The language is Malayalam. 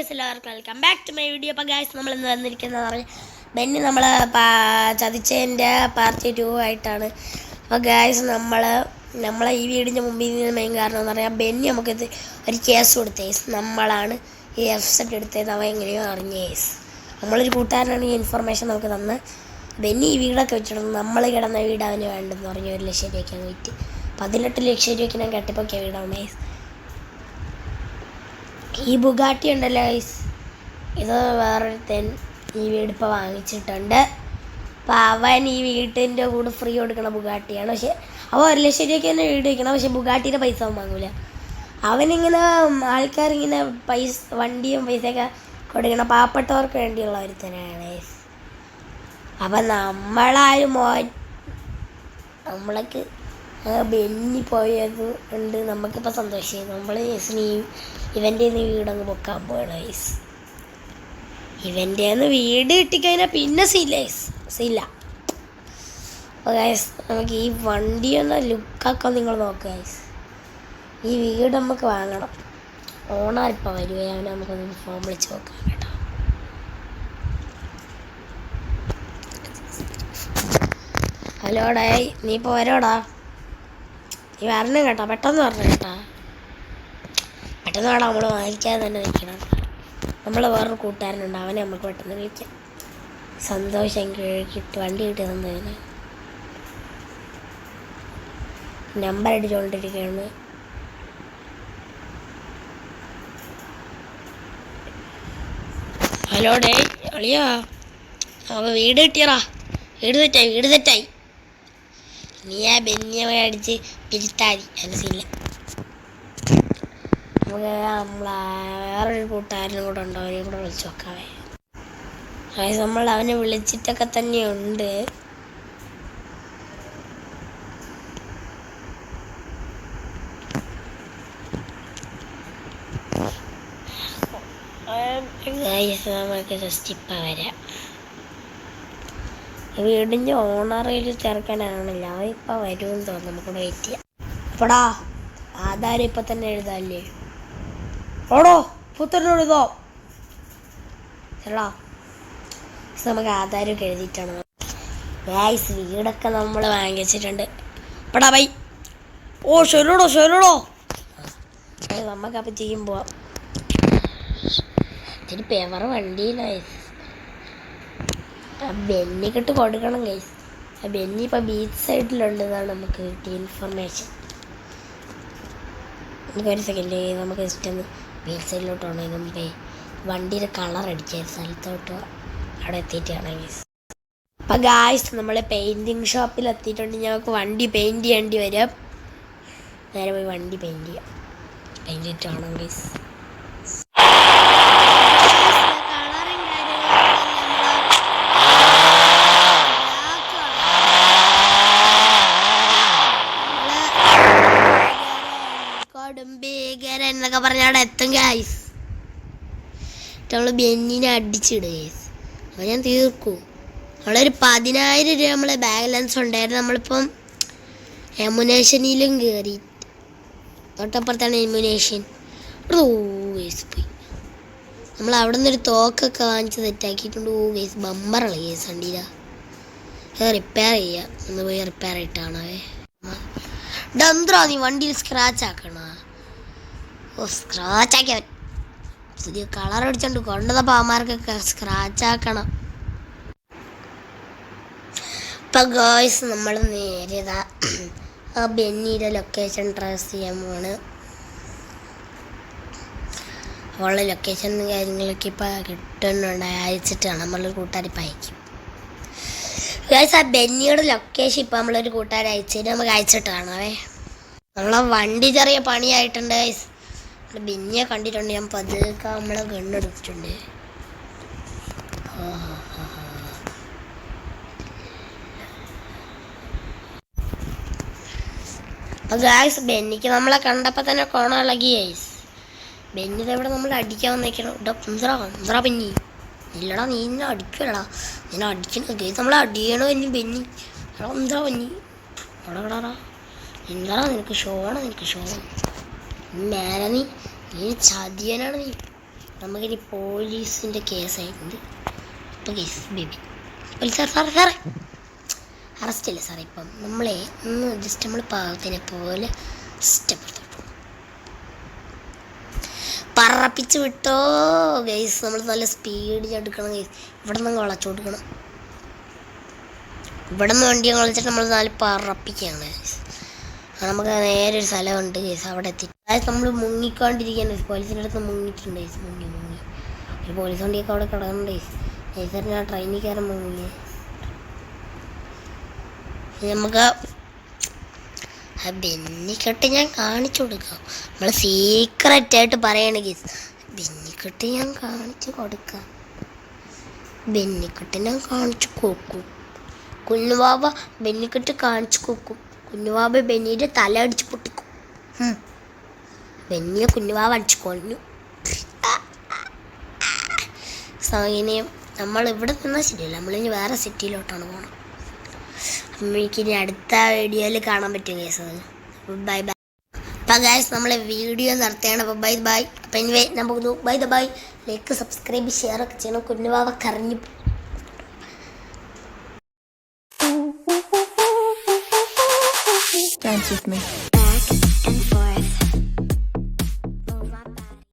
ഗൈസ്, എല്ലാവർക്കും welcome back to my video. അപ്പോൾ ഗൈസ്, നമ്മൾ ഇന്ന് വന്നിരിക്കുന്നത് പറഞ്ഞാൽ ബെന്നി നമ്മൾ ചതിച്ചതിൻ്റെ പാർട്ട് 2 ആയിട്ടാണ്. അപ്പോൾ ഗൈസ്, നമ്മളെ ഈ വീടിൻ്റെ മുമ്പിൽ നിന്ന് മെയിൻ കാരണം എന്ന് പറഞ്ഞാൽ ബെന്നി നമുക്കിത് ഒരു കേസ് കൊടുത്തേ. നമ്മളാണ് ഈ എഫ്സെറ്റ് എടുത്തത്. അവൻ എങ്ങനെയോ അറിഞ്ഞ കേസ്. നമ്മളൊരു കൂട്ടുകാരനാണ് ഈ ഇൻഫർമേഷൻ നമുക്ക് തന്ന്. ബെന്നി ഈ വീടൊക്കെ വെച്ചിട്ടുണ്ട്. നമ്മൾ കിടന്ന വീട് അവന് വേണ്ടെന്ന് പറഞ്ഞ് 1 ലക്ഷം രൂപയ്ക്ക് പോയിട്ട് 18 ലക്ഷം രൂപയ്ക്ക് ഞാൻ കെട്ടിപ്പൊക്കെ വീടാണ് ഗൈസ്. ഈ ബുഗാട്ടി ഉണ്ടല്ലോ ഗൈസ്, ഇത് വേറൊരുത്തൻ ഈ വീട് ഇപ്പോൾ വാങ്ങിച്ചിട്ടുണ്ട്. അപ്പോൾ അവൻ ഈ വീട്ടിൻ്റെ കൂടെ ഫ്രീ കൊടുക്കണ ബുഗാട്ടിയാണ്. പക്ഷെ അവൻ 1 ലക്ഷം രൂപയ്ക്ക് തന്നെ വീട് വയ്ക്കണം. പക്ഷെ ബുഗാട്ടിയുടെ പൈസ അവൻ വാങ്ങൂല. അവനിങ്ങനെ ആൾക്കാരിങ്ങനെ വണ്ടിയും പൈസയൊക്കെ കൊടുക്കണം, പാവപ്പെട്ടവർക്ക് വേണ്ടിയുള്ള ഒരുത്തനാണ് ഗൈസ്. അപ്പം നമ്മളാരും നമ്മളൊക്കെ ബെന്നി പോയത് ഉണ്ട്. നമുക്കിപ്പോൾ സന്തോഷമായി. നമ്മൾ ഇവൻ്റെ വീടങ്ങ് പൊക്കാൻ പോകണം ഗൈസ്. ഇവൻ്റെ വീട് കിട്ടിക്കഴിഞ്ഞാൽ പിന്നെ സീല്ല. അപ്പോൾ ഗൈസ്, നമുക്ക് ഈ വണ്ടിയൊന്ന് ലുക്കൊക്കെ നിങ്ങൾ നോക്കുക ഗൈസ്. ഈ വീട് നമുക്ക് വാങ്ങണം. ഓണർ ഇപ്പോൾ വരുവേ, അവനെ നമുക്കൊന്ന് ഫോൺ വിളിച്ച് നോക്കാം കേട്ടോ. ഹലോ ഡേ, നീ ഇപ്പോൾ വരോടാ? നീ വരണം കേട്ടോ, പെട്ടെന്ന് വരണം കേട്ടോ. പെട്ടെന്ന് വേണം, നമ്മൾ വാങ്ങിക്കാതെ തന്നെ നിൽക്കണം. നമ്മൾ വേറൊരു കൂട്ടുകാരനുണ്ട്, അവനെ നമുക്ക് പെട്ടെന്ന് വിളിക്കാം. സന്തോഷം വണ്ടി കിട്ടി തന്നതിന് നമ്പർ അടിച്ചുകൊണ്ടിരിക്കുകയാണ്. ഹലോ ഡേ അളിയാ, അവ വീട് കിട്ടിയറാ. വീട് തെറ്റായി. നീ ആ ബെന്നിയെ അടിച്ച് പിരിത്താതി മനസ്സില്ല. നമുക്ക് വേറൊരു കൂട്ടുകാരനും കൂടെ ഉണ്ടോ, അവനെയും കൂടെ വിളിച്ച് നോക്കാവേ. അതായത് നമ്മൾ അവനെ വിളിച്ചിട്ടൊക്കെ തന്നെയുണ്ട്. നമുക്ക് ജസ്റ്റ് ഇപ്പം വരാം. വീടിൻ്റെ ഓണറിൽ ചേർക്കാനാണല്ലോ, അവൻ ഇപ്പം വരുമെന്ന് തോന്നുന്നു. നമുക്ക് വെയിറ്റ് ചെയ്യാം. അപ്പോടാ ആധാരം ഇപ്പം തന്നെ എഴുതാല്ലേ? ഓടോ, ഇപ്പം തന്നെ എഴുതോ ചേട്ടാ. നമുക്ക് ആധാരമൊക്കെ എഴുതിയിട്ടാണ് ഗൈസ്. വീടൊക്കെ നമ്മൾ വാങ്ങിച്ചിട്ടുണ്ട്. അപ്പടാ ബൈ. ഓ ശരിടോ. നമുക്കപ്പം ചെയ്യും പോവാം. ഇതിന് പേവർ വണ്ടിയിലായി. ബെന്നിക്കിട്ട് കൊടുക്കണം ഗൈസ്. ബെന്നി ഇപ്പം ബീച്ച് സൈഡിലുണ്ടെന്നാണ് നമുക്ക് കിട്ടിയ ഇൻഫർമേഷൻ. നമുക്കൊരു സെക്കൻഡ്, നമുക്ക് ജസ്റ്റ് ഒന്ന് ബീച്ച് സൈഡിലോട്ട് പോകണമെങ്കിൽ മുമ്പേ വണ്ടിയുടെ കളർ അടിച്ച സ്ഥലത്തോട്ട് അവിടെ എത്തിയിട്ടാണ് ഗൈസ്. അപ്പം ഗൈസ്, നമ്മൾ പെയിൻറ്റിങ് ഷോപ്പിൽ എത്തിയിട്ടുണ്ട്. ഞങ്ങൾക്ക് വണ്ടി പെയിൻറ്റ് ചെയ്യേണ്ടി വരും. നേരെ പോയി വണ്ടി പെയിൻറ്റ് ചെയ്യാം. പെയിൻറ്റ് ചെയ്തിട്ട് വേണം ഗൈസ്. ഭീകരൻ എന്നൊക്കെ പറഞ്ഞാൽ അവിടെ എത്തും ഗൈസ്. നമ്മൾ ബെന്നിനെ അടിച്ചിടും ഗൈസ്. അപ്പോൾ ഞാൻ തീർക്കും. നമ്മളൊരു 10,000 രൂപ നമ്മളെ ബാലൻസ് ഉണ്ടായിരുന്നു. നമ്മളിപ്പം എമുനേഷനിലും കയറി. തൊട്ടപ്പുറത്താണ് എമുനേഷൻ. ഗൈസ് പോയി. നമ്മൾ അവിടെ നിന്നൊരു തോക്കൊക്കെ വാങ്ങിച്ച് സെറ്റാക്കിയിട്ടുണ്ട്. ഗൈസ് ബമ്പറാണ് ഗൈസ്. വണ്ടിയില റിപ്പയർ ചെയ്യുക. ഒന്ന് പോയി റിപ്പയർ ആയിട്ടാണേ. ഡന്ദ്ര, നീ വണ്ടിയിൽ സ്ക്രാച്ച് ആക്കണ? ഓ, സ്ക്രാച്ച് ആക്കിയവൻ പുതിയ കളർ അടിച്ചോണ്ട് കൊണ്ടതപ്പോൾ അവന്മാർക്കൊക്കെ സ്ക്രാച്ച് ആക്കണം. ഇപ്പം ഗോയ്സ്, നമ്മൾ നേരിയതാ ആ ബെന്നിയുടെ ലൊക്കേഷൻ ട്രേസ് ചെയ്യാൻ പോവാണ്. അവളുടെ ലൊക്കേഷൻ കാര്യങ്ങളൊക്കെ ഇപ്പം കിട്ടുന്നുണ്ട്. അയച്ചിട്ടാണ് നമ്മളൊരു കൂട്ടുകാരിപ്പം അയക്കും ഗൈസ്. ആ ബെന്നിയുടെ ലൊക്കേഷൻ ഇപ്പം നമ്മളൊരു കൂട്ടുകാർ അയച്ചിട്ട് നമുക്ക് അയച്ചിട്ട് കാണാവേ. നമ്മളെ വണ്ടി ചെറിയ പണിയായിട്ടുണ്ട് ഗൈസ്. ബെന്നിയെ കണ്ടിട്ടുണ്ട്. ഞാൻ പതുക്കെ നമ്മളെ ഗണ്ണെടുത്തിട്ടുണ്ട്. അപ്പോൾ ഗൈസ്, ബെന്നിക്ക് നമ്മളെ കണ്ടപ്പോൾ തന്നെ കോണളകി ഗൈസ്. ബെന്നിത് എവിടെ നമ്മൾ അടിക്കാൻ വന്നേക്കണം. എന്താ ബെന്നി? ഇല്ലടാ, നീ ഇന്നെ അടിക്കലടാ. നിന്നെ അടിക്കണം ഗൈസ്. നമ്മളെ അടിയണോ ബെന്നി? എടാ എന്താ ബെന്നി? എടാ എന്താടാ നിനക്ക് ഷോണം? നീ നേരെ നീ ചതിയനാണ്. നീ നമുക്കിനി പോലീസിൻ്റെ കേസായിട്ടുണ്ട്. ഇപ്പോൾ കേസ് ബേബി പോലീസ് സാറേ അറസ്റ്റ് ഇല്ല സാറേ. ഇപ്പം നമ്മളെ ഒന്ന് ജസ്റ്റ് നമ്മൾ പാവത്തിനെ പോലെ സ്റ്റെപ്പ് പറപ്പിച്ച് വിട്ടോ ഗൈസ്. നമ്മൾ നല്ല സ്പീഡിൽ എടുക്കണം ഗൈസ്. ഇവിടെ നിന്ന് വളച്ചു കൊടുക്കണം. ഇവിടെ നിന്ന് വണ്ടി കളിച്ചിട്ട് നമ്മൾ നല്ല പറപ്പിക്കുകയാണ് ഗൈസ്. നമുക്ക് നേരെ ഒരു സ്ഥലമുണ്ട് ഗൈസ്, അവിടെ എത്തി. അതായത് നമ്മൾ മുങ്ങിക്കൊണ്ടിരിക്കുകയാണ് ഗൈസ്. പോലീസിൻ്റെ അടുത്ത് മുങ്ങിയിട്ടുണ്ട് ഗൈസ്. മുങ്ങി ഒരു പോലീസ് വണ്ടിയൊക്കെ അവിടെ കിടക്കുന്നുണ്ട് ഗൈസ്. ഗൈസ് ആ ട്രെയിനിൽ കയറാൻ മുങ്ങി. നമുക്ക് ആ ബെന്നിക്കെട്ട് ഞാൻ കാണിച്ചു കൊടുക്കാം. നമ്മൾ സീക്രറ്റായിട്ട് പറയണ ഗീസ്. ബെന്നിക്കെട്ട് ഞാൻ കാണിച്ചു കൊടുക്കാം. ബെന്നിക്കെട്ട് ഞാൻ കാണിച്ചു കൊടുക്കും. കുഞ്ഞുവാവ ബെന്നിക്കെട്ട് കാണിച്ചു കൊടുക്കും. കുഞ്ഞുവാവ ബെന്നിയുടെ തല അടിച്ച് പൊട്ടിക്കും. ബെന്നിയെ കുഞ്ഞുവാവ അടിച്ചു കൊഞ്ഞു. ഇനിയും നമ്മൾ ഇവിടെ നിന്നാൽ ശരിയല്ല, നമ്മളിനി വേറെ സിറ്റിയിലോട്ടാണ് പോകണം. എനിക്കിനി അടുത്ത വീഡിയോയിൽ കാണാൻ പറ്റും കേസ്. അത് ബൈ ബൈ. അപ്പം ഗൈസ് നമ്മളെ വീഡിയോ നിർത്തുകയാണ്. അപ്പോൾ ബൈ ബൈ. അപ്പം എനിവേ ഞാൻ പോകുന്നു. Bye bye. Like subscribe share ഒക്കെ ചെയ്യണം. കുഞ്ഞുവാവ കരഞ്ഞു. Dance with me.